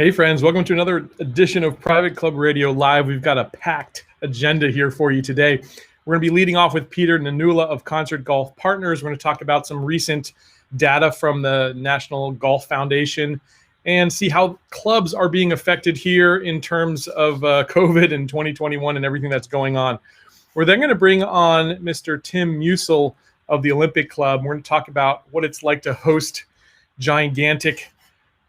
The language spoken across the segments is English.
Hey friends, welcome to another edition of Private Club Radio Live. We've got a packed agenda here for you today. We're going to be leading off with Peter Nanula of Concert Golf Partners. We're going to talk about some recent data from the National Golf Foundation and see how clubs are being affected here in terms of COVID in 2021 and everything that's going on. We're then going to bring on Mr. Tim Muessle of the Olympic Club. We're going to talk about what it's like to host gigantic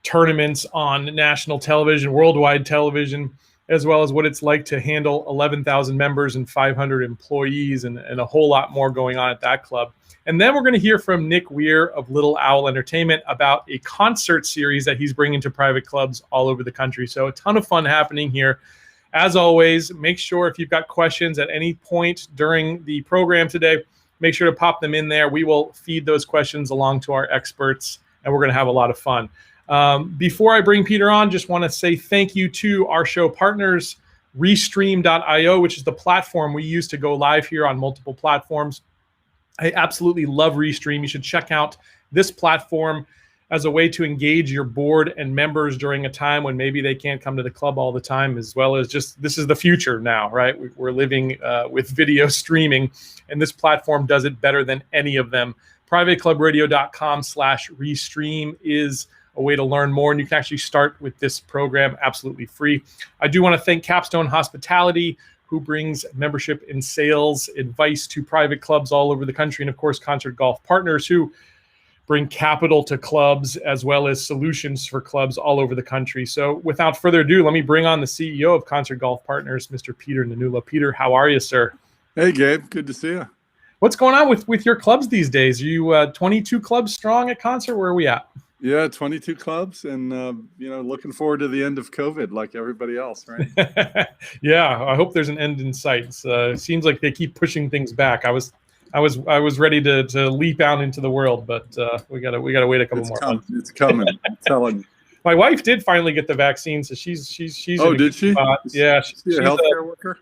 tournaments on national television, worldwide television, as well as what it's like to handle 11,000 members and 500 employees and a whole lot more going on at that club. And then we're going to hear from Nick Weir of Little Owl Entertainment about a concert series that he's bringing to private clubs all over the country. So a ton of fun happening here. As always, make sure if you've got questions at any point during the program today, make sure to pop them in there. We will feed those questions along to our experts, and we're going to have a lot of fun. Before I bring Peter on, just want to say thank you to our show partners, Restream.io, which is the platform we use to go live here on multiple platforms. I absolutely love Restream. You should check out this platform as a way to engage your board and members during a time when maybe they can't come to the club all the time, as well as just this is the future now, right? We're living with video streaming, and this platform does it better than any of them. privateclubradio.com/Restream is a way to learn more, and you can actually start with this program absolutely free. I do want to thank Capstone Hospitality, who brings membership and sales advice to private clubs all over the country, and of course, Concert Golf Partners, who bring capital to clubs as well as solutions for clubs all over the country. So without further ado, let me bring on the CEO of Concert Golf Partners, Mr. Peter Nanula. Peter, how are you, sir? Hey, Gabe. Good to see you. What's going on with your clubs these days? Are you 22 clubs strong at Concert? Where are we at? Yeah, 22 clubs, and looking forward to the end of COVID, like everybody else, right? Yeah, I hope there's an end in sight. It seems like they keep pushing things back. I was ready to leap out into the world, but we gotta wait a couple more months. It's coming. I'm telling you. My wife did finally get the vaccine, so she's. Oh, did she? Yeah, she's a healthcare worker.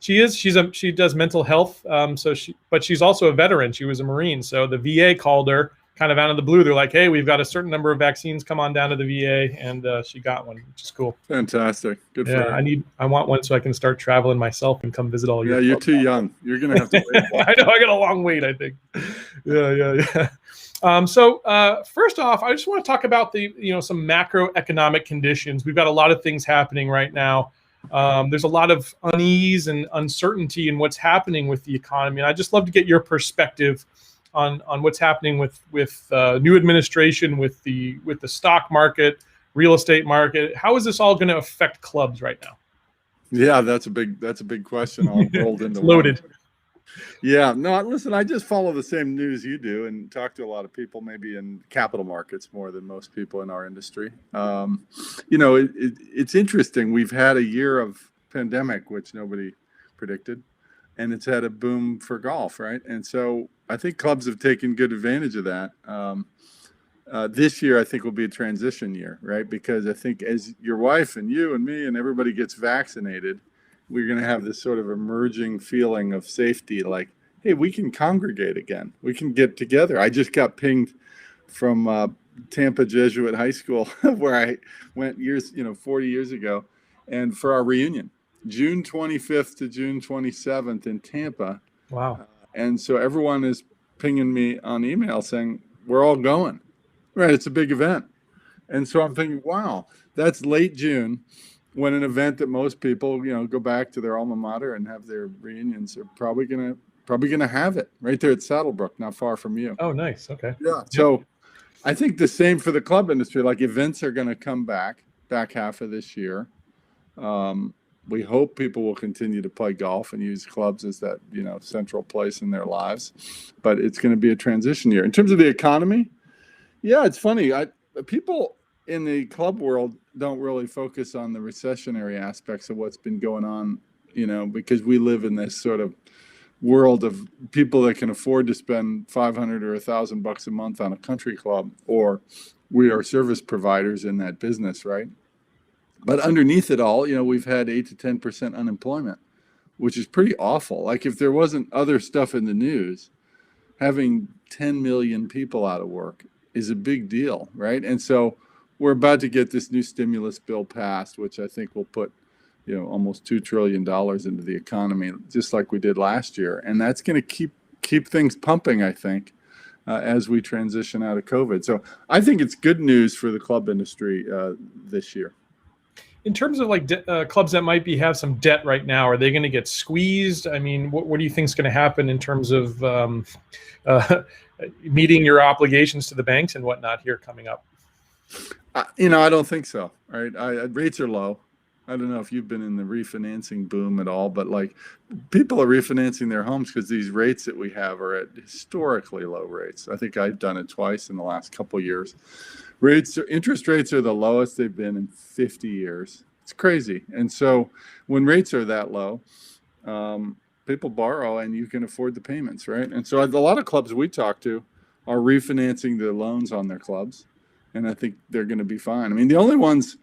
She is. She does mental health. But she's also a veteran. She was a Marine, so the VA called her kind of out of the blue. They're like, hey, we've got a certain number of vaccines. Come on down to the VA. And she got one, which is cool. Fantastic. Good for her. I want one so I can start traveling myself and come visit all your. Yeah, you're too young. You're going to have to wait. I know. I got a long wait, I think. Yeah. So first off, I just want to talk about some macroeconomic conditions. We've got a lot of things happening right now. There's a lot of unease and uncertainty in what's happening with the economy. And I'd just love to get your perspective on what's happening with new administration, with the stock market, real estate market. How is this all going to affect clubs right now? Yeah, that's a big question. All rolled into loaded. One. Yeah, no, listen, I just follow the same news you do and talk to a lot of people, maybe in capital markets more than most people in our industry. It's interesting. We've had a year of pandemic, which nobody predicted, and it's had a boom for golf, right? And so I think clubs have taken good advantage of that. This year, I think, will be a transition year, right? Because I think as your wife and you and me and everybody gets vaccinated, we're going to have this sort of emerging feeling of safety, like, hey, we can congregate again. We can get together. I just got pinged from Tampa Jesuit High School, where I went 40 years ago, and for our reunion, June 25th to June 27th in Tampa. Wow. And so everyone is pinging me on email saying, we're all going. Right, it's a big event. And so I'm thinking, wow, that's late June, when an event that most people, go back to their alma mater and have their reunions, are probably gonna have it right there at Saddlebrook, not far from you. Oh, nice. Okay. Yeah. So I think the same for the club industry. Like, events are going to come back half of this year. We hope people will continue to play golf and use clubs as that central place in their lives, but it's going to be a transition year. In terms of the economy, yeah, it's funny. People in the club world don't really focus on the recessionary aspects of what's been going on, because we live in this sort of world of people that can afford to spend $500 or $1,000 a month on a country club, or we are service providers in that business, right? But underneath it all, we've had 8 to 10% unemployment, which is pretty awful. Like, if there wasn't other stuff in the news, having 10 million people out of work is a big deal, right? And so we're about to get this new stimulus bill passed, which I think will put, almost $2 trillion into the economy, just like we did last year. And that's going to keep things pumping, I think, as we transition out of COVID. So I think it's good news for the club industry this year. In terms of like clubs that might have some debt right now, are they going to get squeezed? I mean, what do you think is going to happen in terms of meeting your obligations to the banks and whatnot here coming up? I don't think so. Right? Rates are low. I don't know if you've been in the refinancing boom at all, but like people are refinancing their homes because these rates that we have are at historically low rates. I think I've done it twice in the last couple of years. Interest rates are the lowest they've been in 50 years. It's crazy. And so when rates are that low, people borrow and you can afford the payments, right? And so a lot of clubs we talk to are refinancing their loans on their clubs, and I think they're going to be fine. I mean, the only ones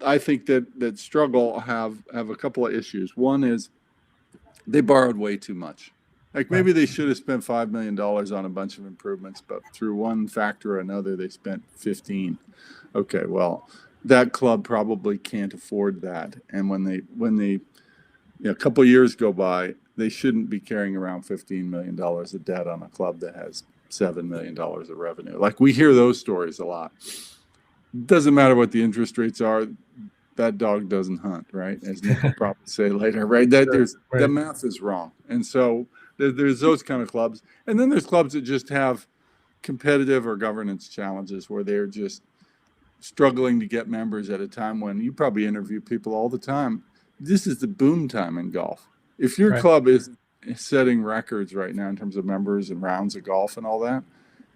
I think that struggle have a couple of issues. One is they borrowed way too much. Like maybe they should have spent $5 million on a bunch of improvements, but through one factor or another, they spent 15. Okay, well, that club probably can't afford that. And when they a couple of years go by, they shouldn't be carrying around $15 million of debt on a club that has $7 million of revenue. Like we hear those stories a lot. Doesn't matter what the interest rates are. That dog doesn't hunt, right? As Nick will probably say later, right? That math is wrong. And so there's those kind of clubs. And then there's clubs that just have competitive or governance challenges where they're just struggling to get members at a time when you probably interview people all the time. This is the boom time in golf. If your club is setting records right now in terms of members and rounds of golf and all that,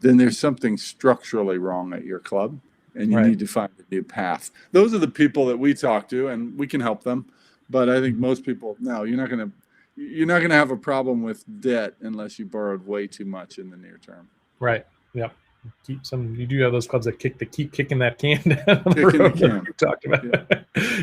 then there's something structurally wrong at your club. And you need to find a new path. Those are the people that we talk to, and we can help them. But I think most people, no, you're not gonna have a problem with debt unless you borrowed way too much in the near term. Right. Yeah. You do have those clubs that keep kicking that can down the road that we talked about.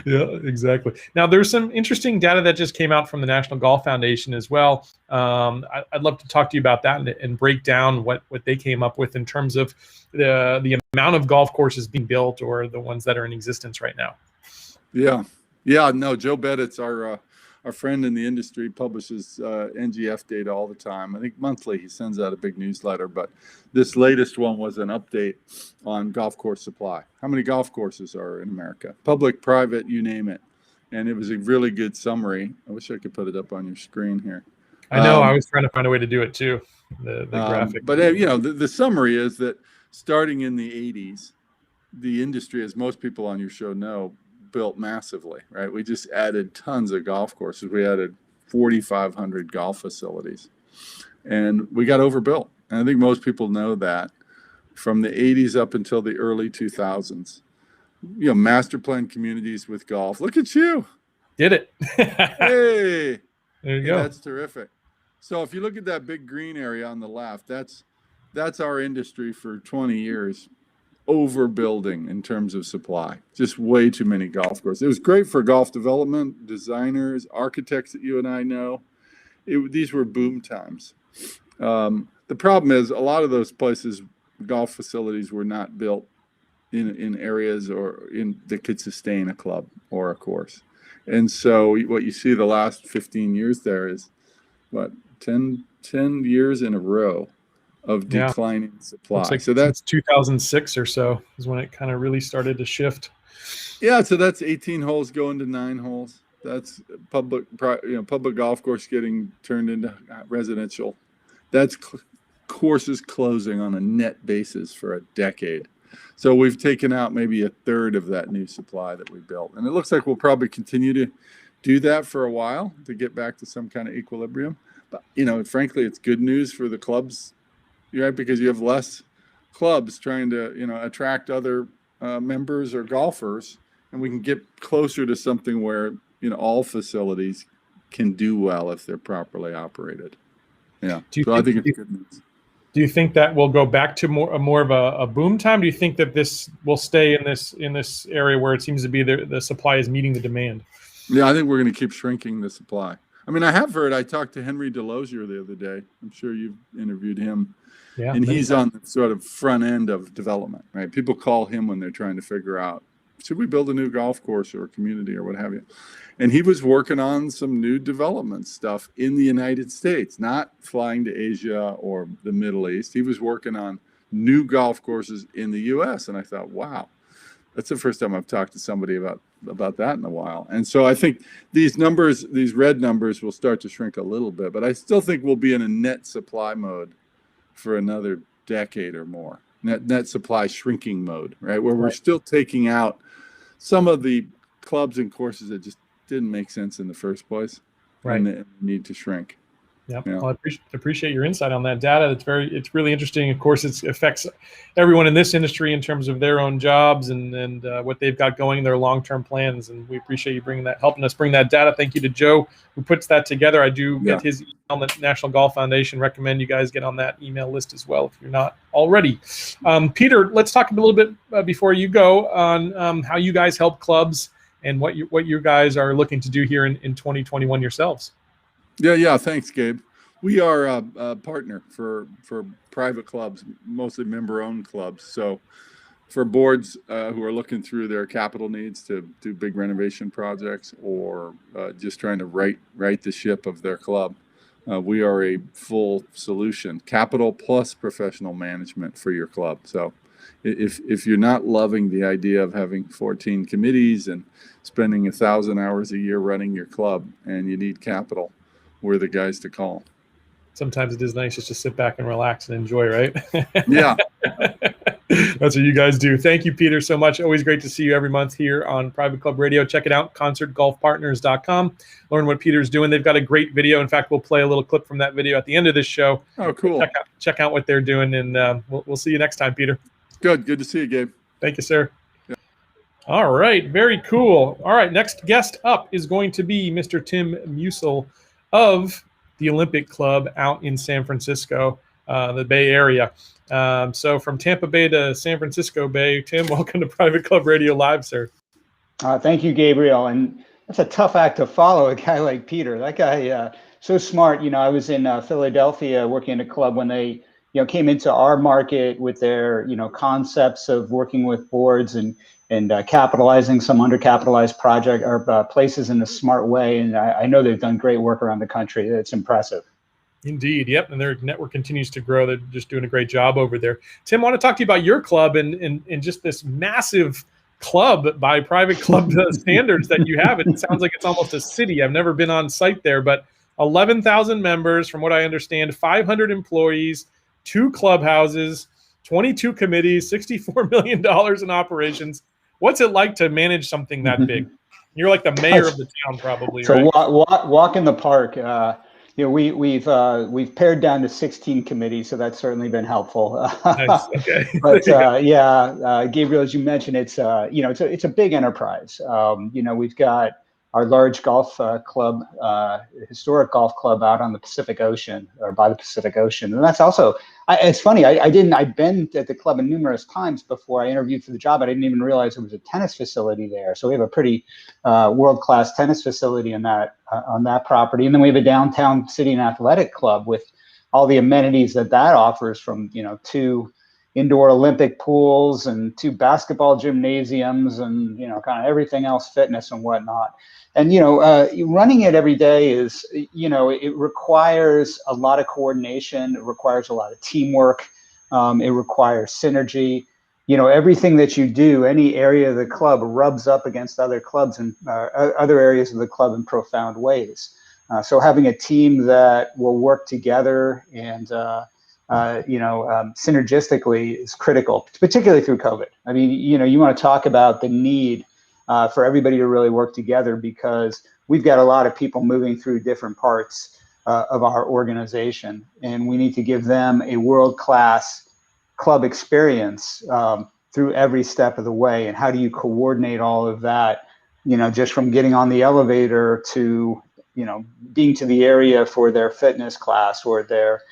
Yeah, exactly. Now there's some interesting data that just came out from the National Golf Foundation as well. I'd love to talk to you about that and break down what they came up with in terms of the amount of golf courses being built or the ones that are in existence right now. Yeah. No, Joe Beddit's our friend in the industry, publishes NGF data all the time. I think monthly he sends out a big newsletter, but this latest one was an update on golf course supply. How many golf courses are in America? Public, private, you name it. And it was a really good summary. I wish I could put it up on your screen here. I know, I was trying to find a way to do it too, the graphic. But the summary is that starting in the 80s, the industry, as most people on your show know, built massively, right? We just added tons of golf courses. We added 4,500 golf facilities, and we got overbuilt. And I think most people know that from the 80s up until the early 2000s, master plan communities with golf. Look at you. Did it. Hey, there you go. That's terrific. So if you look at that big green area on the left, that's our industry for 20 years. Overbuilding in terms of supply, just way too many golf courses. It was great for golf development, designers, architects that you and I know. These were boom times. The problem is a lot of those places, golf facilities were not built in areas that could sustain a club or a course. And so what you see the last 15 years there is 10 years in a row of declining supply. Like so that's 2006 or so is when it kind of really started to shift. Yeah, so that's 18 holes going to 9 holes. That's public golf course getting turned into residential. That's courses closing on a net basis for a decade. So we've taken out maybe a third of that new supply that we built, and it looks like we'll probably continue to do that for a while to get back to some kind of equilibrium. But frankly, it's good news for the clubs. Right, because you have less clubs trying to, attract other members or golfers, and we can get closer to something where, all facilities can do well if they're properly operated. Yeah, I think it's good news. Do you think that will go back to more of a boom time? Do you think that this will stay in this area where it seems to be the supply is meeting the demand? Yeah, I think we're going to keep shrinking the supply. I mean, I have heard. I talked to Henry Delosier the other day. I'm sure you've interviewed him. Yeah, and he's on the sort of front end of development, right? People call him when they're trying to figure out, should we build a new golf course or a community or what have you? And he was working on some new development stuff in the United States, not flying to Asia or the Middle East. He was working on new golf courses in the US. And I thought, wow, that's the first time I've talked to somebody about that in a while. And so I think these numbers, these red numbers, will start to shrink a little bit, but I still think we'll be in a net supply mode for another decade or more. Net supply shrinking mode, right? Where we're still taking out some of the clubs and courses that just didn't make sense in the first place, right? And they need to shrink. Yeah, well, I appreciate your insight on that data. It's really interesting. Of course, it affects everyone in this industry in terms of their own jobs and what they've got going, their long-term plans. And we appreciate you helping us bring that data. Thank you to Joe who puts that together. I do get his email on the National Golf Foundation. Recommend you guys get on that email list as well if you're not already. Peter, let's talk a little bit before you go on how you guys help clubs and what you guys are looking to do here in 2021 yourselves. Yeah. Thanks, Gabe. We are a partner for private clubs, mostly member-owned clubs. So for boards who are looking through their capital needs to do big renovation projects or just trying to right the ship of their club, we are a full solution, capital plus professional management for your club. So if you're not loving the idea of having 14 committees and spending 1,000 hours a year running your club and you need capital, we're the guys to call. Sometimes it is nice just to sit back and relax and enjoy, right? Yeah. That's what you guys do. Thank you, Peter, so much. Always great to see you every month here on Private Club Radio. Check it out, concertgolfpartners.com. Learn what Peter's doing. They've got a great video. In fact, we'll play a little clip from that video at the end of this show. Oh, cool. Check out what they're doing, and we'll see you next time, Peter. Good to see you, Gabe. Thank you, sir. All right, very cool. All right, next guest up is going to be Mr. Tim Muessle of the Olympic Club out in San Francisco, the Bay Area. So from Tampa Bay to San Francisco Bay, Tim, welcome to Private Club Radio Live, sir. Thank you, Gabriel. And that's a tough act to follow, a guy like Peter. That guy, so smart. I was in Philadelphia working at a club when they, came into our market with their, concepts of working with boards and capitalizing some undercapitalized project or places in a smart way. And I know they've done great work around the country. It's impressive. Indeed. Yep. And their network continues to grow. They're just doing a great job over there. Tim, I want to talk to you about your club and just this massive club by private club standards that you have. It sounds like it's almost a city. I've never been on site there, but 11,000 members, from what I understand, 500 employees, 2 clubhouses, 22 committees, $64 million in operations. What's it like to manage something that big? You're like the mayor of the town, probably. So right? walk in the park. We've pared down to 16 committees, so that's certainly been helpful. Nice. Okay. But Gabriel, as you mentioned, it's a big enterprise. We've got our large golf club, historic golf club out on the Pacific Ocean or by the Pacific Ocean. And that's also, it's funny, I've been at the club numerous times before I interviewed for the job. I didn't even realize there was a tennis facility there. So we have a pretty world-class tennis facility on that property. And then we have a downtown city and athletic club with all the amenities that offers, from, 2 indoor Olympic pools and 2 basketball gymnasiums and, kind of everything else, fitness and whatnot. And, running it every day is, it requires a lot of coordination. It requires a lot of teamwork. It requires synergy. Everything that you do, any area of the club rubs up against other clubs and other areas of the club in profound ways. So having a team that will work together and, synergistically is critical, particularly through COVID. I mean, you want to talk about the need for everybody to really work together, because we've got a lot of people moving through different parts of our organization, and we need to give them a world-class club experience through every step of the way. And how do you coordinate all of that, just from getting on the elevator to, being to the area for their fitness class or their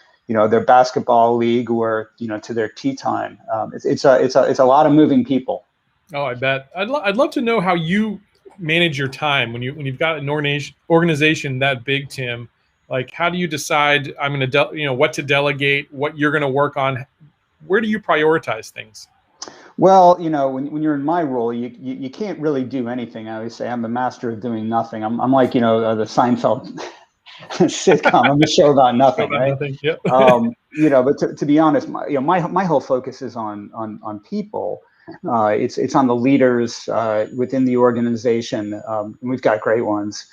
basketball league or, to their tea time. It's a lot of moving people. Oh, I bet. I'd love to know how you manage your time when you've got an organization that big, Tim? Like, how do you decide I'm going to what to delegate, what you're going to work on? Where do you prioritize things? Well, when you're in my role, you can't really do anything. I always say I'm the master of doing nothing. I'm like, the Seinfeld sitcom. I'm a show about nothing, right? Nothing. Yep. But to be honest, my whole focus is on people. It's on the leaders within the organization, and we've got great ones.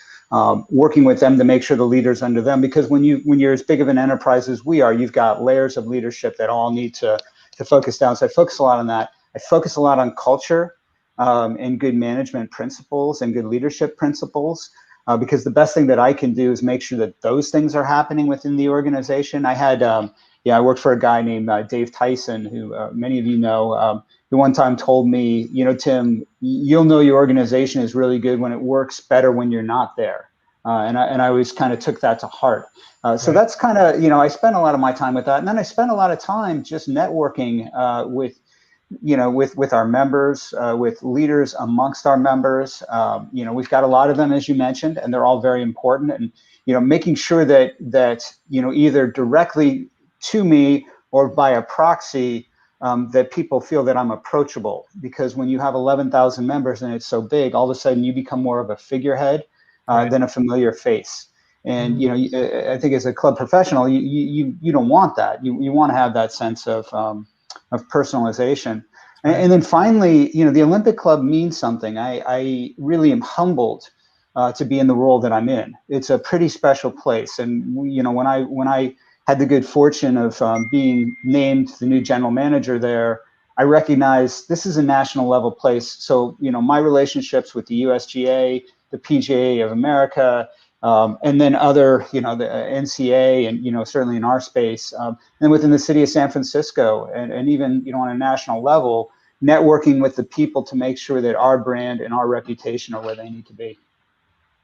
Working with them to make sure the leaders under them, because when you're as big of an enterprise as we are, you've got layers of leadership that all need to focus down. So I focus a lot on that. I focus a lot on culture and good management principles and good leadership principles, because the best thing that I can do is make sure that those things are happening within the organization. I worked for a guy named Dave Tyson, who many of you know, who one time told me, Tim, you'll know your organization is really good when it works better when you're not there. And I always kind of took that to heart. So that's kind of, I spent a lot of my time with that. And then I spent a lot of time just networking with our members, with leaders amongst our members. We've got a lot of them, as you mentioned, and they're all very important. And, making sure that either directly to me or by a proxy, that people feel that I'm approachable. Because when you have 11,000 members and it's so big, all of a sudden you become more of a figurehead than a familiar face. And I think as a club professional, you don't want that. You want to have that sense of personalization. And then finally, the Olympic Club means something. I really am humbled to be in the role that I'm in. It's a pretty special place. And when I had the good fortune of being named the new general manager there, I recognize this is a national level place. So my relationships with the USGA, the PGA of America, and then other, the NCA, and certainly in our space, and within the city of San Francisco, and even on a national level, networking with the people to make sure that our brand and our reputation are where they need to be.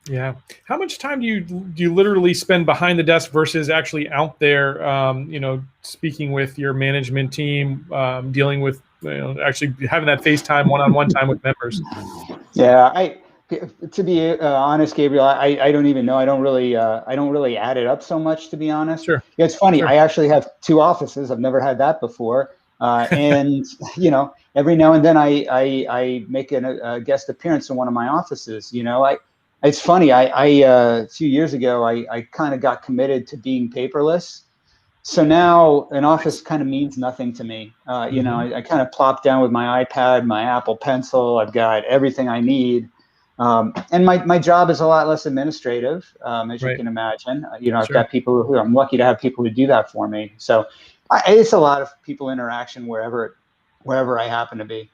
Yeah. How much time do you literally spend behind the desk versus actually out there, speaking with your management team, dealing with, actually having that FaceTime one-on-one time with members? Yeah, to be honest, Gabriel, I don't even know. I don't really add it up so much, to be honest. Sure. Yeah, it's funny. Sure. I actually have 2 offices. I've never had that before. And every now and then I make a guest appearance in one of my offices. It's funny. I a few years ago I kind of got committed to being paperless. So now an office kind of means nothing to me. I kind of plop down with my iPad, my Apple Pencil. I've got everything I need. And my job is a lot less administrative, as you can imagine. I've got people who I'm lucky to have people who do that for me. So it's a lot of people interaction wherever I happen to be.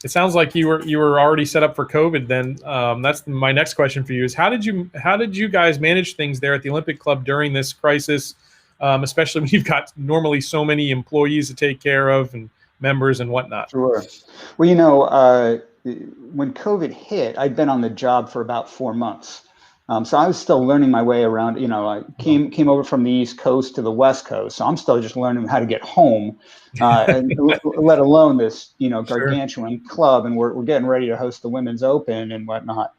It sounds like you were already set up for COVID. Then that's my next question for you: is how did you guys manage things there at the Olympic Club during this crisis, especially when you've got normally so many employees to take care of and members and whatnot? Sure. Well, when COVID hit, I'd been on the job for about 4 months. So I was still learning my way around. I came over from the East Coast to the West Coast. So I'm still just learning how to get home, and let alone this, gargantuan club. And we're getting ready to host the Women's Open and whatnot.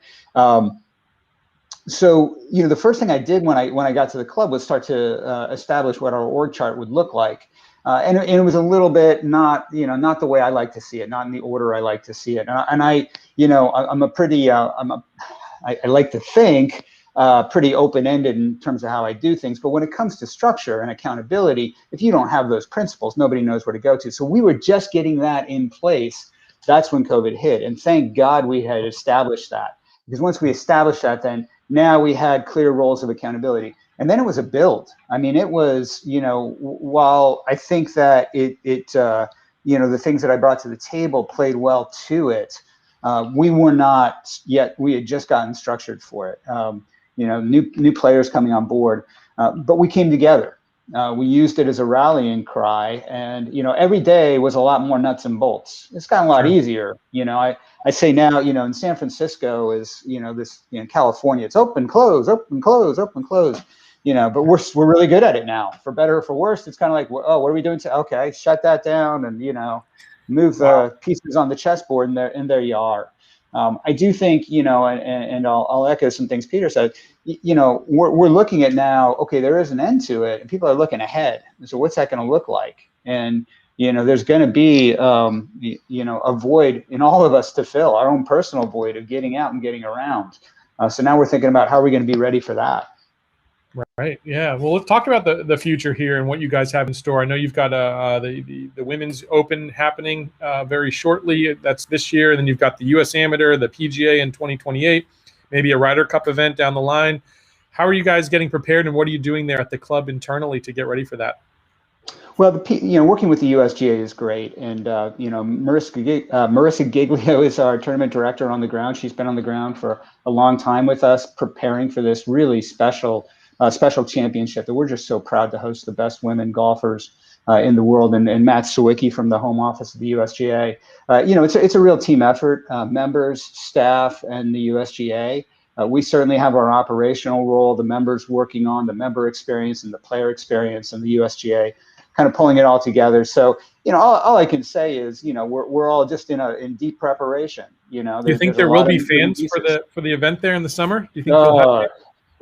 So, the first thing I did when I got to the club was start to establish what our org chart would look like. And it was a little bit not the way I like to see it, not in the order I like to see it. And I like to think pretty open-ended in terms of how I do things. But when it comes to structure and accountability, if you don't have those principles, nobody knows where to go to. So we were just getting that in place. That's when COVID hit. And thank God we had established that. Because once we established that, then now we had clear roles of accountability. And then it was a build. I mean, it was, while I think that the things that I brought to the table played well to it, we were not yet. We had just gotten structured for it. New players coming on board, but we came together. We used it as a rallying cry, and every day was a lot more nuts and bolts. It's gotten a lot easier. I say now, in San Francisco is California. It's open, close, open, close, open, close. But we're really good at it now. For better or for worse, it's kind of like, oh, what are we doing? Okay, shut that down, and move the pieces on the chessboard, and there you are. I do think, and I'll echo some things Peter said. We're looking at now. Okay, there is an end to it, and people are looking ahead. So what's that going to look like? And there's going to be a void in all of us to fill, our own personal void of getting out and getting around. So now we're thinking about how are we going to be ready for that. Right. Yeah. Well, let's talk about the future here and what you guys have in store. I know you've got the Women's Open happening very shortly. That's this year. And then you've got the U.S. Amateur, the PGA in 2028, maybe a Ryder Cup event down the line. How are you guys getting prepared, and what are you doing there at the club internally to get ready for that? Well, working with the USGA is great, and Marissa Giglio is our tournament director on the ground. She's been on the ground for a long time with us, preparing for this really special championship that we're just so proud to host the best women golfers in the world. And Matt Sawicki from the home office of the USGA. It's a real team effort. Members, staff, and the USGA. We certainly have our operational role. The members working on the member experience and the player experience, and the USGA kind of pulling it all together. So all I can say is we're all just in deep preparation. Do you think there will be fans for the event there in the summer? Do you think you'll have?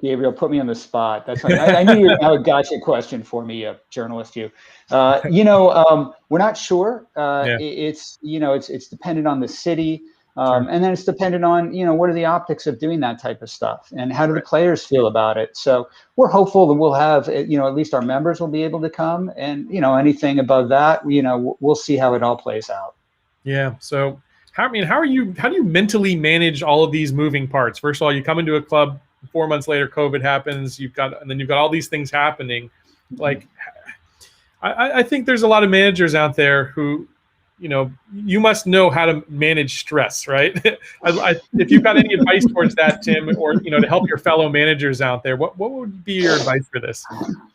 Gabriel, put me on the spot. That's I knew you would have a gotcha question for me, journalist. We're not sure. It's dependent on the city, Sure. and then it's dependent on what are the optics of doing that type of stuff, and how do the players feel about it. So we're hopeful that we'll have at least our members will be able to come, and anything above that, we'll see how it all plays out. Yeah. So how do you mentally manage all of these moving parts? First of all, you come into a club. 4 months later, COVID happens. You've got all these things happening. Like, I think there's a lot of managers out there who, you must know how to manage stress, right? If you've got any advice towards that, Tim, or to help your fellow managers out there, what would be your advice for this?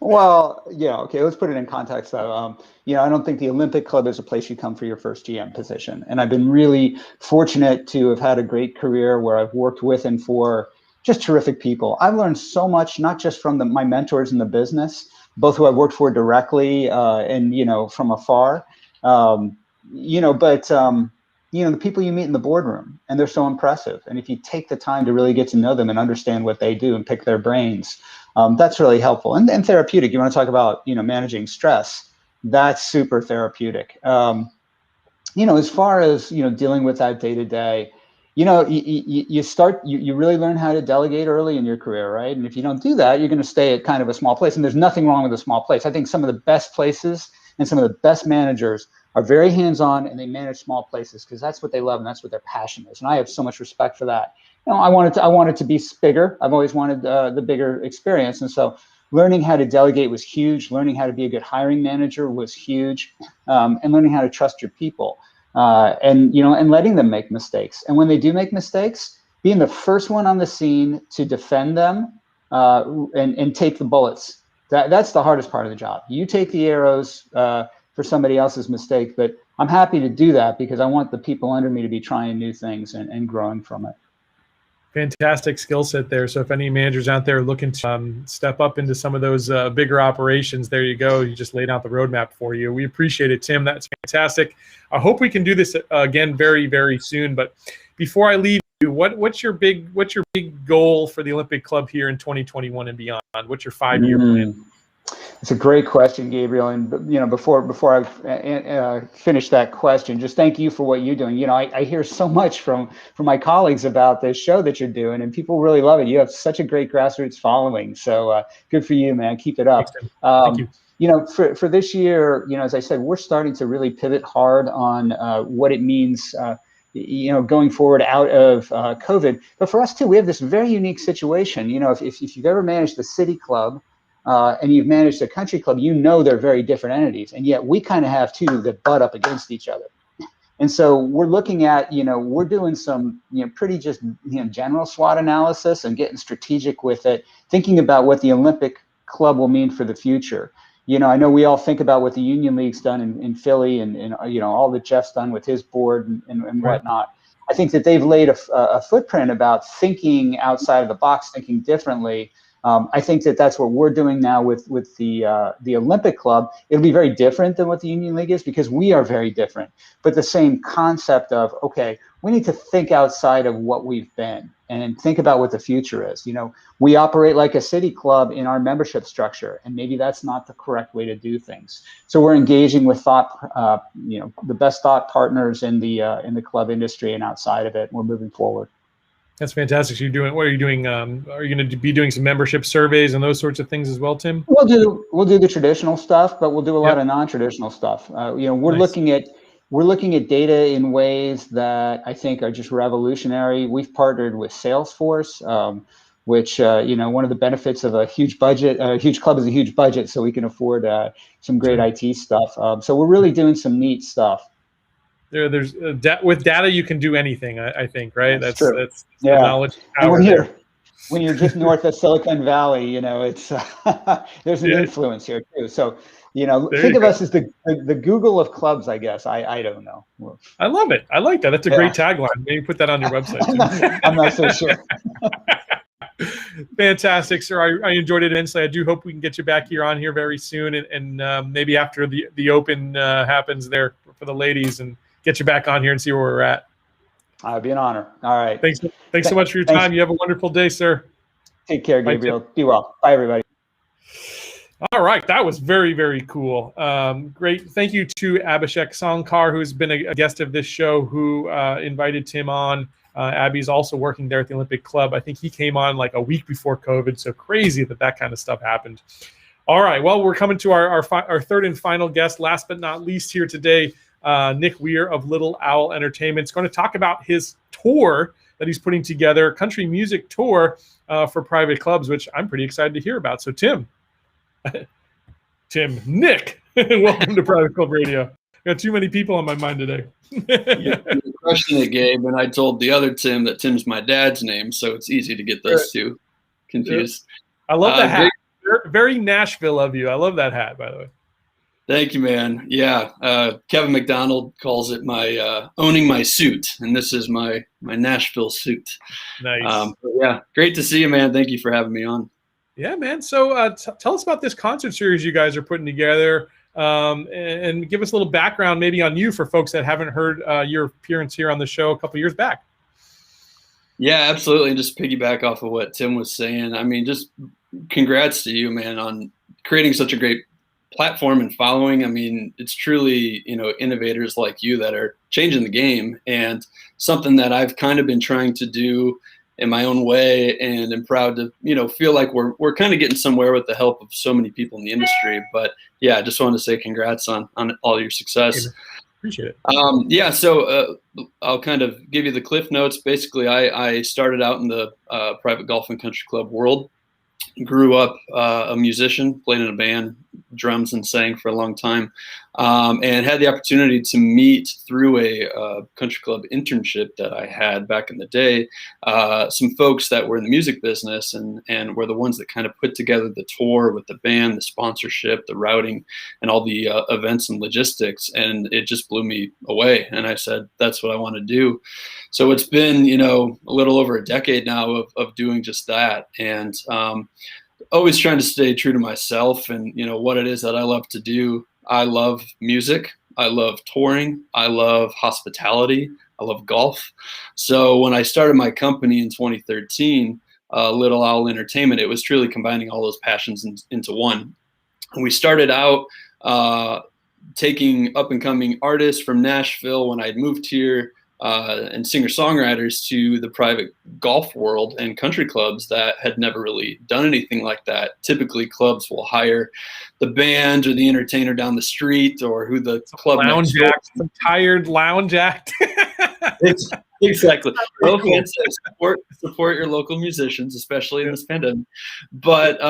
Well, okay, let's put it in context though. I don't think the Olympic Club is a place you come for your first GM position, and I've been really fortunate to have had a great career where I've worked with and for just terrific people. I've learned so much, not just from my mentors in the business, both who I've worked for directly and from afar, but the people you meet in the boardroom, and they're so impressive. And if you take the time to really get to know them and understand what they do and pick their brains, that's really helpful and therapeutic. You want to talk about managing stress? That's super therapeutic. As far as dealing with that day to day. You really learn how to delegate early in your career, right? And if you don't do that, you're going to stay at kind of a small place. And there's nothing wrong with a small place. I think some of the best places and some of the best managers are very hands-on, and they manage small places because that's what they love and that's what their passion is. And I have so much respect for that. I wanted to be bigger. I've always wanted the bigger experience. And so learning how to delegate was huge. Learning how to be a good hiring manager was huge. And learning how to trust your people. And letting them make mistakes. And when they do make mistakes, being the first one on the scene to defend them and take the bullets. That's the hardest part of the job. You take the arrows for somebody else's mistake, but I'm happy to do that because I want the people under me to be trying new things and growing from it. Fantastic skill set there. So if any managers out there looking to step up into some of those bigger operations, there you go. You just laid out the roadmap for you. We appreciate it, Tim. That's fantastic. I hope we can do this again very, very soon. But before I leave you, what's your big goal for the Olympic Club here in 2021 and beyond? What's your 5-year plan? It's a great question, Gabriel. And before I finish that question, just thank you for what you're doing. I hear so much from my colleagues about this show that you're doing, and people really love it. You have such a great grassroots following. So good for you, man. Keep it up. Thank you. For this year, as I said, we're starting to really pivot hard on what it means. Going forward out of COVID. But for us too, we have this very unique situation. If you've ever managed the city club. And you've managed a country club, they're very different entities. And yet we kind of have two that butt up against each other. And so we're looking at, we're doing some, pretty just, general SWOT analysis and getting strategic with it, thinking about what the Olympic Club will mean for the future. I know we all think about what the Union League's done in Philly and all that Jeff's done with his board and whatnot. I think that they've laid a footprint about thinking outside of the box, thinking differently. I think that's what we're doing now with the Olympic Club. It'll be very different than what the Union League is because we are very different. But the same concept of, okay, we need to think outside of what we've been and think about what the future is. We operate like a city club in our membership structure, and maybe that's not the correct way to do things. So we're engaging with the best thought partners in the club industry and outside of it. And we're moving forward. That's fantastic. So what are you doing? Are you going to be doing some membership surveys and those sorts of things as well, Tim? We'll do the traditional stuff, but we'll do a lot of non-traditional stuff. We're Nice. looking at data in ways that I think are just revolutionary. We've partnered with Salesforce, which one of the benefits of a huge budget, a huge club is a huge budget, so we can afford some great IT stuff. So we're really doing some neat stuff. There's with data you can do anything. I think, right? That's true. That's yeah. The knowledge And power when you're just north of Silicon Valley, it's there's an influence here too. So think of us as the Google of clubs, I guess. I don't know. I love it. I like that. That's a great tagline. Maybe put that on your website. I'm not so sure. Fantastic, sir. I enjoyed it immensely. I do hope we can get you back on here very soon, and maybe after the Open happens there for the ladies, and get you back on here and see where we're at. It'd be an honor. All right. Thanks so much for your time. You have a wonderful day, sir. Take care, Gabriel. Be well. Bye, everybody. All right, that was very, very cool. Great. Thank you to Abhishek Sankar, who's been a guest of this show, who invited Tim on. Abby's also working there at the Olympic Club. I think he came on like a week before COVID, so crazy that kind of stuff happened. All right, well, we're coming to our third and final guest, last but not least here today, Nick Weir of Little Owl Entertainment. Is going to talk about his tour that he's putting together, country music tour for private clubs, which I'm pretty excited to hear about. So Nick, welcome to Private Club Radio. Got too many people on my mind today. You're crushing it, Gabe. And I told the other Tim that Tim's my dad's name, so it's easy to get those two confused. I love the hat. Very Nashville of you. I love that hat, by the way. Thank you, man. Yeah, Kevin McDonald calls it my owning my suit, and this is my Nashville suit. Nice. Yeah, great to see you, man. Thank you for having me on. Yeah, man. So tell us about this concert series you guys are putting together, and give us a little background maybe on you for folks that haven't heard your appearance here on the show a couple years back. Yeah, absolutely. And just piggyback off of what Tim was saying. I mean, just congrats to you, man, on creating such a great platform and following. I mean, it's truly, innovators like you that are changing the game, and something that I've kind of been trying to do in my own way, and I'm proud to, feel like we're kind of getting somewhere with the help of so many people in the industry. But yeah, I just wanted to say congrats on all your success. Appreciate it. So I'll kind of give you the cliff notes. Basically, I started out in the private golf and country club world. Grew up a musician, played in a band, drums and sang for a long time, and had the opportunity to meet through a country club internship that I had back in the day, some folks that were in the music business and were the ones that kind of put together the tour with the band, the sponsorship, the routing, and all the events and logistics. And it just blew me away. And I said, that's what I want to do. So it's been, a little over a decade now of doing just that. And always trying to stay true to myself and, what it is that I love to do. I love music. I love touring. I love hospitality. I love golf. So when I started my company in 2013, Little Owl Entertainment, it was truly combining all those passions into one. And we started out taking up and coming artists from Nashville when I'd moved here, and singer-songwriters to the private golf world and country clubs that had never really done anything like that. Typically, clubs will hire the band or the entertainer down the street, or who the club lounge act, some tired lounge act. Exactly. Okay, so support your local musicians, especially in this pandemic. But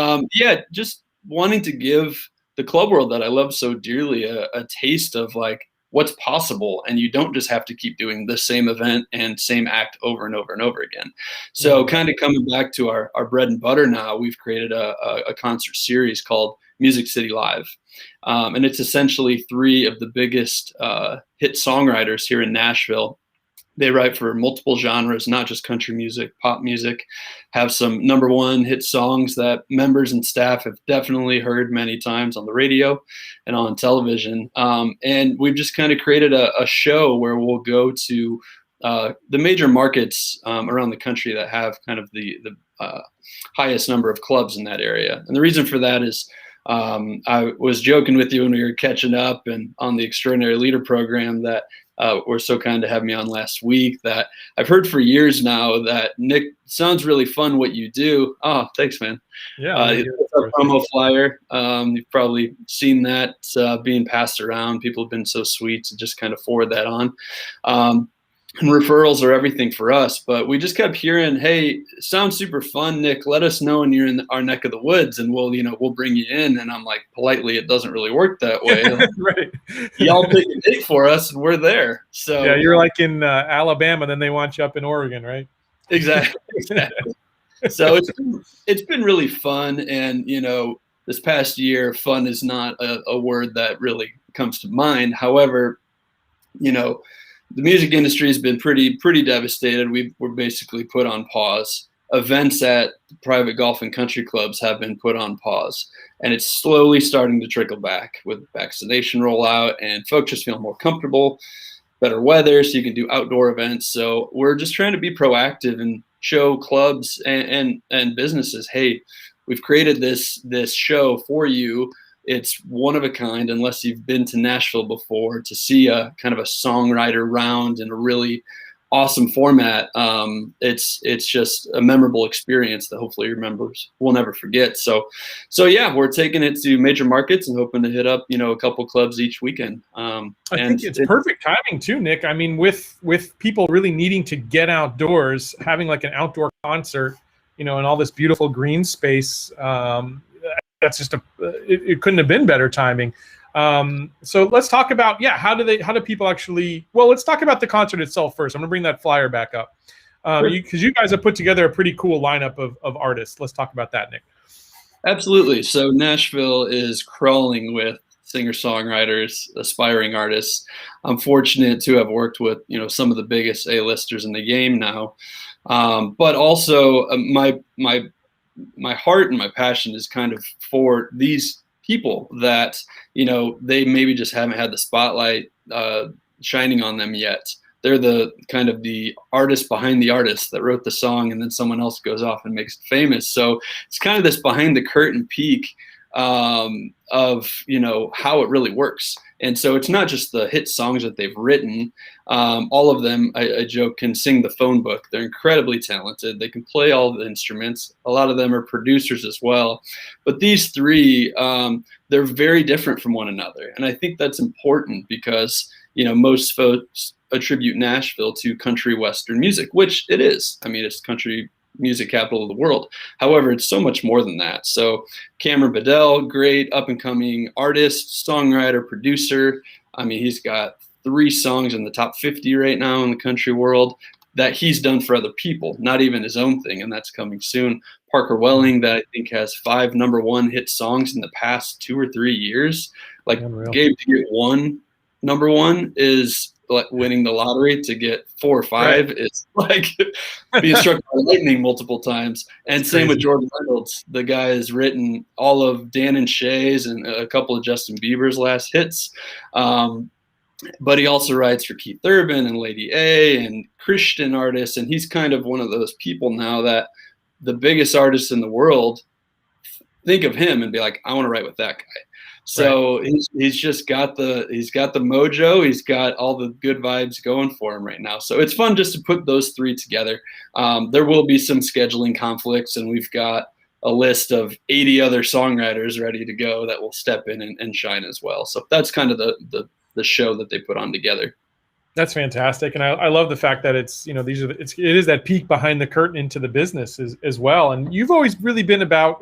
just wanting to give the club world that I love so dearly a taste of like what's possible, and you don't just have to keep doing the same event and same act over and over and over again. So kind of coming back to our bread and butter now, we've created a concert series called Music City Live. And it's essentially 3 of the biggest hit songwriters here in Nashville They write for multiple genres, not just country music, pop music, have some #1 hit songs that members and staff have definitely heard many times on the radio and on television. And we've just kind of created a show where we'll go to the major markets around the country that have kind of the highest number of clubs in that area. And the reason for that is I was joking with you when we were catching up and on the Extraordinary Leader program that were so kind to have me on last week, that I've heard for years now that, Nick, sounds really fun what you do. Oh, thanks, man. Yeah. It's a promo flyer. You've probably seen that being passed around. People have been so sweet to just kind of forward that on. And referrals are everything for us, but we just kept hearing, hey, sounds super fun, Nick, let us know when you're in our neck of the woods and we'll bring you in. And I'm like, politely, it doesn't really work that way. Like, right. Y'all pick a date for us and we're there. So yeah, you're like in Alabama, then they want you up in Oregon, right? Exactly. So it's been really fun. And, this past year, fun is not a word that really comes to mind. However, the music industry has been pretty devastated. We're basically put on pause. Events at private golf and country clubs have been put on pause, and it's slowly starting to trickle back with vaccination rollout, and folks just feel more comfortable, better weather, so you can do outdoor events. So we're just trying to be proactive and show clubs and businesses, hey, we've created this show for you. It's one of a kind, unless you've been to Nashville before, to see a kind of a songwriter round in a really awesome format. It's just a memorable experience that hopefully your members will never forget. So yeah, we're taking it to major markets and hoping to hit up, a couple clubs each weekend. I think it's perfect timing too, Nick. I mean, with people really needing to get outdoors, having like an outdoor concert, and all this beautiful green space, that's just it couldn't have been better timing. So let's talk about, how do people actually, well, let's talk about the concert itself first. I'm gonna bring that flyer back up. Because you guys have put together a pretty cool lineup of artists. Let's talk about that, Nick. Absolutely. So Nashville is crawling with singer-songwriters, aspiring artists. I'm fortunate to have worked with, some of the biggest A-listers in the game now. But also my heart and my passion is kind of for these people that, they maybe just haven't had the spotlight shining on them yet. They're the kind of the artist behind the artist that wrote the song, and then someone else goes off and makes it famous. So it's kind of this behind the curtain peek of, how it really works. And so it's not just the hit songs that they've written. All of them, I joke, can sing the phone book. They're incredibly talented. They can play all the instruments. A lot of them are producers as well. But these three, they're very different from one another. And I think that's important because, most folks attribute Nashville to country western music, which it is. I mean, it's country music capital of the world. However, it's so much more than that. So Cameron Bedell, great up-and-coming artist, songwriter, producer. I mean, he's got 3 songs in the top 50 right now in the country world that he's done for other people, not even his own thing, and that's coming soon. Parker Welling, that I think has 5 #1 hit songs in the past 2 or 3 years. Like, Unreal. Gabe, to get 1 #1 is like winning the lottery. To get 4 or 5 right. is like being struck by lightning multiple times. And That's same crazy. with Jordan Reynolds. The guy has written all of Dan and Shay's and a couple of Justin Bieber's last hits. But he also writes for Keith Urban and Lady A and Christian artists. And he's kind of one of those people now that the biggest artists in the world think of him and be like, I want to write with that guy. So right. he's just got the mojo. He's got all the good vibes going for him right now. So it's fun just to put those 3 together. There will be some scheduling conflicts, and we've got a list of 80 other songwriters ready to go that will step in and shine as well. So that's kind of the show that they put on together. That's fantastic, and I love the fact that it's it is that peek behind the curtain into the business as well. And you've always really been about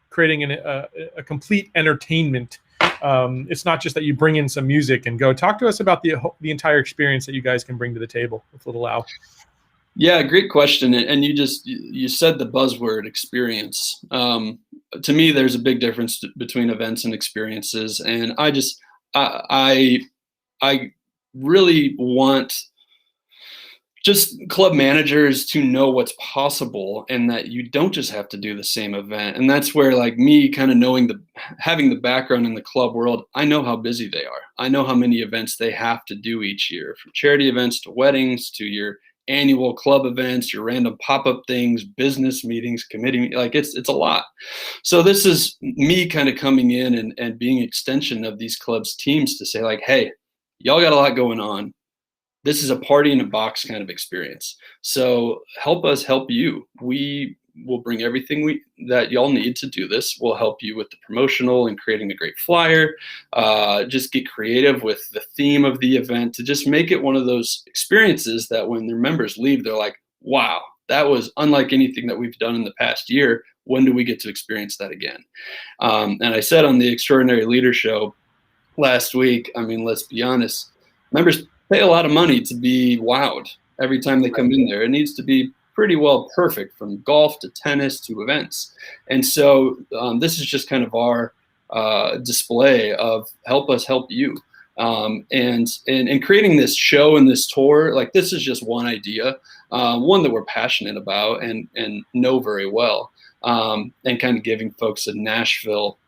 creating a complete entertainment. It's not just that you bring in some music and go. Talk to us about the entire experience that you guys can bring to the table with Little Al. Yeah, great question. And you said the buzzword experience. To me, there's a big difference between events and experiences. And I really want just club managers to know what's possible and that you don't just have to do the same event. And that's where, like, me kind of having the background in the club world, I know how busy they are. I know how many events they have to do each year, from charity events to weddings to your annual club events, your random pop-up things, business meetings, committee, like it's a lot. So this is me kind of coming in and being an extension of these clubs teams to say, like, hey, y'all got a lot going on. This is a party in a box kind of experience. So help us help you. We will bring everything that y'all need to do this. We'll help you with the promotional and creating a great flyer. Just get creative with the theme of the event to just make it one of those experiences that when their members leave, they're like, wow, that was unlike anything that we've done in the past year. When do we get to experience that again? And I said on the Extraordinary Leader Show last week, I mean, let's be honest, members pay a lot of money to be wowed every time they come in there. It needs to be pretty well perfect, from golf to tennis to events. And so this is just kind of our display of help us help you. And creating this show and this tour, like, this is just one idea, one that we're passionate about and know very well, and kind of giving folks a Nashville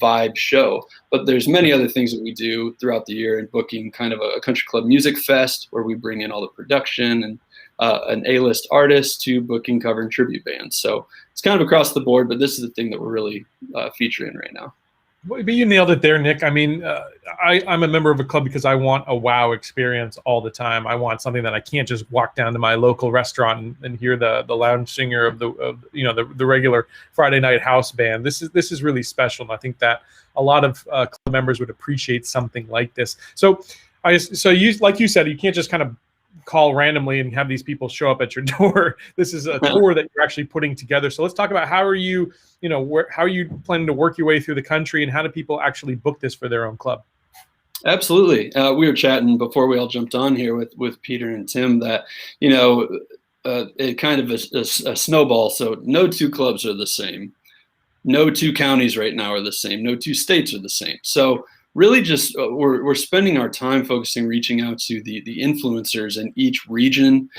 vibe show. But there's many other things that we do throughout the year, and booking kind of a country club music fest where we bring in all the production and an A-list artist to booking, covering tribute bands. So it's kind of across the board, but this is the thing that we're really featuring right now. But you nailed it there, Nick. I mean, I'm a member of a club because I want a wow experience all the time. I want something that I can't just walk down to my local restaurant and hear the lounge singer of the regular Friday night house band. This is really special, and I think that a lot of club members would appreciate something like this. So you, like you said, you can't just kind of call randomly and have these people show up at your door. This is a tour that you're actually putting together. So let's talk about how are you planning to work your way through the country, and how do people actually book this for their own club? Absolutely. We were chatting before we all jumped on here with Peter and Tim that, it kind of is a snowball. So no two clubs are the same. No two counties right now are the same. No two states are the same. So really just we're spending our time reaching out to the influencers in each region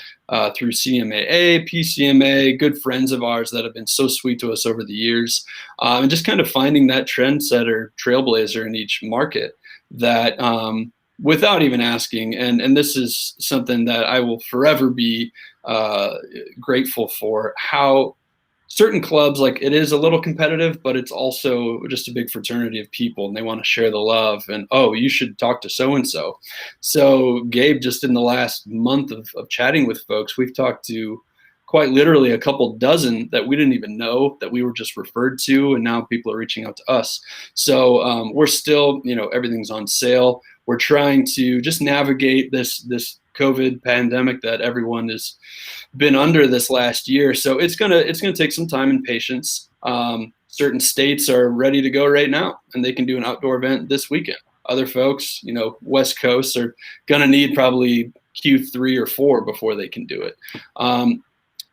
through CMAA, PCMA, good friends of ours that have been so sweet to us over the years, and just kind of finding that trendsetter, trailblazer in each market that without even asking, and this is something that I will forever be grateful for, how certain clubs, like, it is a little competitive, but it's also just a big fraternity of people, and they want to share the love. And, oh, you should talk to so-and-so. So Gabe, just in the last month of chatting with folks, we've talked to quite literally a couple dozen that we didn't even know, that we were just referred to, and now people are reaching out to us. So we're still, everything's on sale. We're trying to just navigate this COVID pandemic that everyone has been under this last year. So it's gonna take some time and patience. Certain states are ready to go right now, and they can do an outdoor event this weekend. Other folks, West Coast, are gonna need probably Q3 or 4 before they can do it.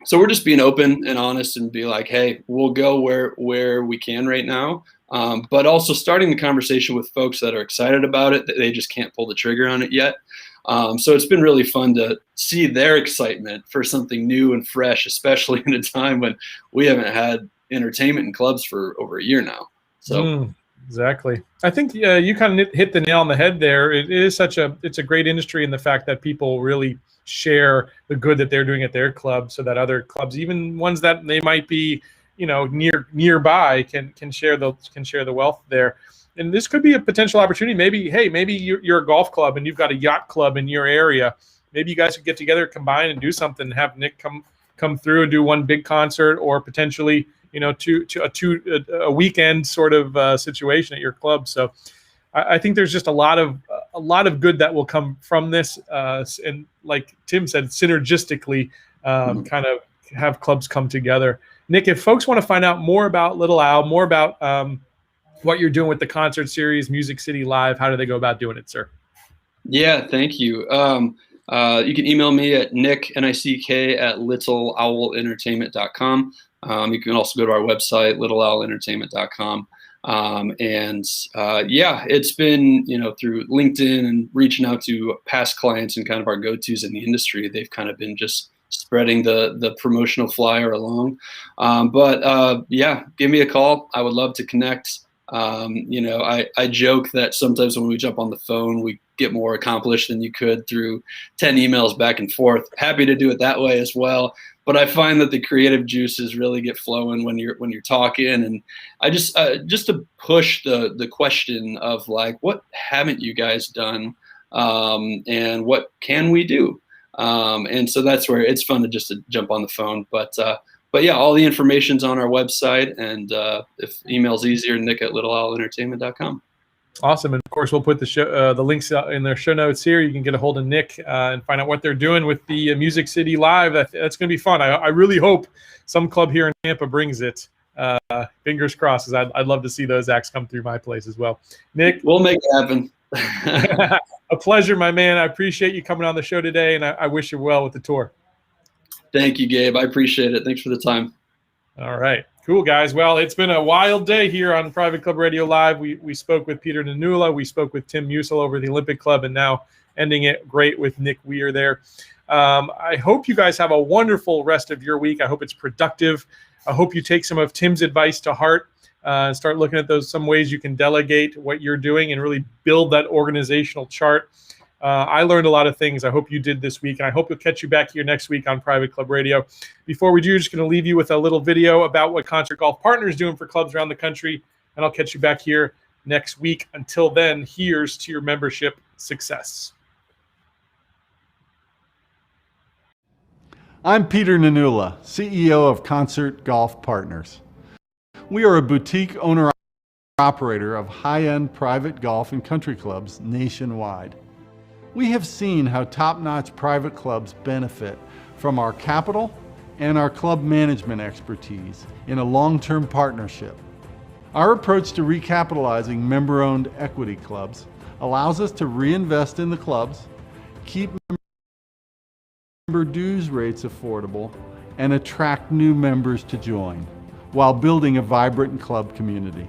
So we're just being open and honest and be like, hey, we'll go where we can right now. But also starting the conversation with folks that are excited about it, that they just can't pull the trigger on it yet. So it's been really fun to see their excitement for something new and fresh, especially in a time when we haven't had entertainment in clubs for over a year now. So exactly. I think you kind of hit the nail on the head there. It's a great industry in the fact that people really share the good that they're doing at their club, so that other clubs, even ones that they might be, nearby, can share the wealth there. And this could be a potential opportunity. Maybe you're a golf club and you've got a yacht club in your area. Maybe you guys could get together, combine, and do something. Have Nick come through and do one big concert, or potentially, a weekend sort of situation at your club. So I think there's just a lot of good that will come from this. And like Tim said, synergistically, kind of have clubs come together. Nick, if folks want to find out more about Little Owl, more about what you're doing with the concert series, Music City Live, how do they go about doing it, sir? Yeah, thank you. You can email me at nick@littleowlentertainment.com. You can also go to our website, littleowlentertainment.com. Yeah, it's been, through LinkedIn and reaching out to past clients and kind of our go-tos in the industry. They've kind of been just spreading the promotional flyer along. Yeah, give me a call. I would love to connect. I joke that sometimes when we jump on the phone, we get more accomplished than you could through 10 emails back and forth. Happy to do it that way as well. But I find that the creative juices really get flowing when you're talking. And I just to push the question of like, what haven't you guys done? And what can we do? And so that's where it's fun to jump on the phone. But yeah, all the information's on our website, and if email's easier, nick@littleowlentertainment.com. Awesome. And of course, we'll put the links in their show notes here. You can get a hold of Nick and find out what they're doing with the Music City Live. That's going to be fun. I really hope some club here in Tampa brings it. Fingers crossed, because I'd love to see those acts come through my place as well. Nick, we'll make it happen. A pleasure, my man. I appreciate you coming on the show today, and I wish you well with the tour. Thank you, Gabe. I appreciate it. Thanks for the time. All right. Cool, guys. Well, it's been a wild day here on Private Club Radio Live. We spoke with Peter Nanula. We spoke with Tim Muessle over at the Olympic Club, and now ending it great with Nick Weir there. I hope you guys have a wonderful rest of your week. I hope it's productive. I hope you take some of Tim's advice to heart and start looking at some ways you can delegate what you're doing and really build that organizational chart. I learned a lot of things. I hope you did this week, and I hope we'll catch you back here next week on Private Club Radio. Before we do, just going to leave you with a little video about what Concert Golf Partners doing for clubs around the country, and I'll catch you back here next week. Until then, here's to your membership success. I'm Peter Nanula, CEO of Concert Golf Partners. We are a boutique owner-operator of high-end private golf and country clubs nationwide. We have seen how top-notch private clubs benefit from our capital and our club management expertise in a long-term partnership. Our approach to recapitalizing member-owned equity clubs allows us to reinvest in the clubs, keep member dues rates affordable, and attract new members to join, while building a vibrant club community.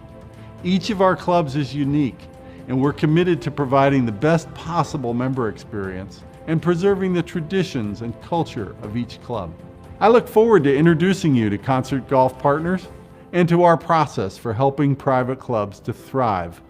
Each of our clubs is unique, and we're committed to providing the best possible member experience and preserving the traditions and culture of each club. I look forward to introducing you to Concert Golf Partners and to our process for helping private clubs to thrive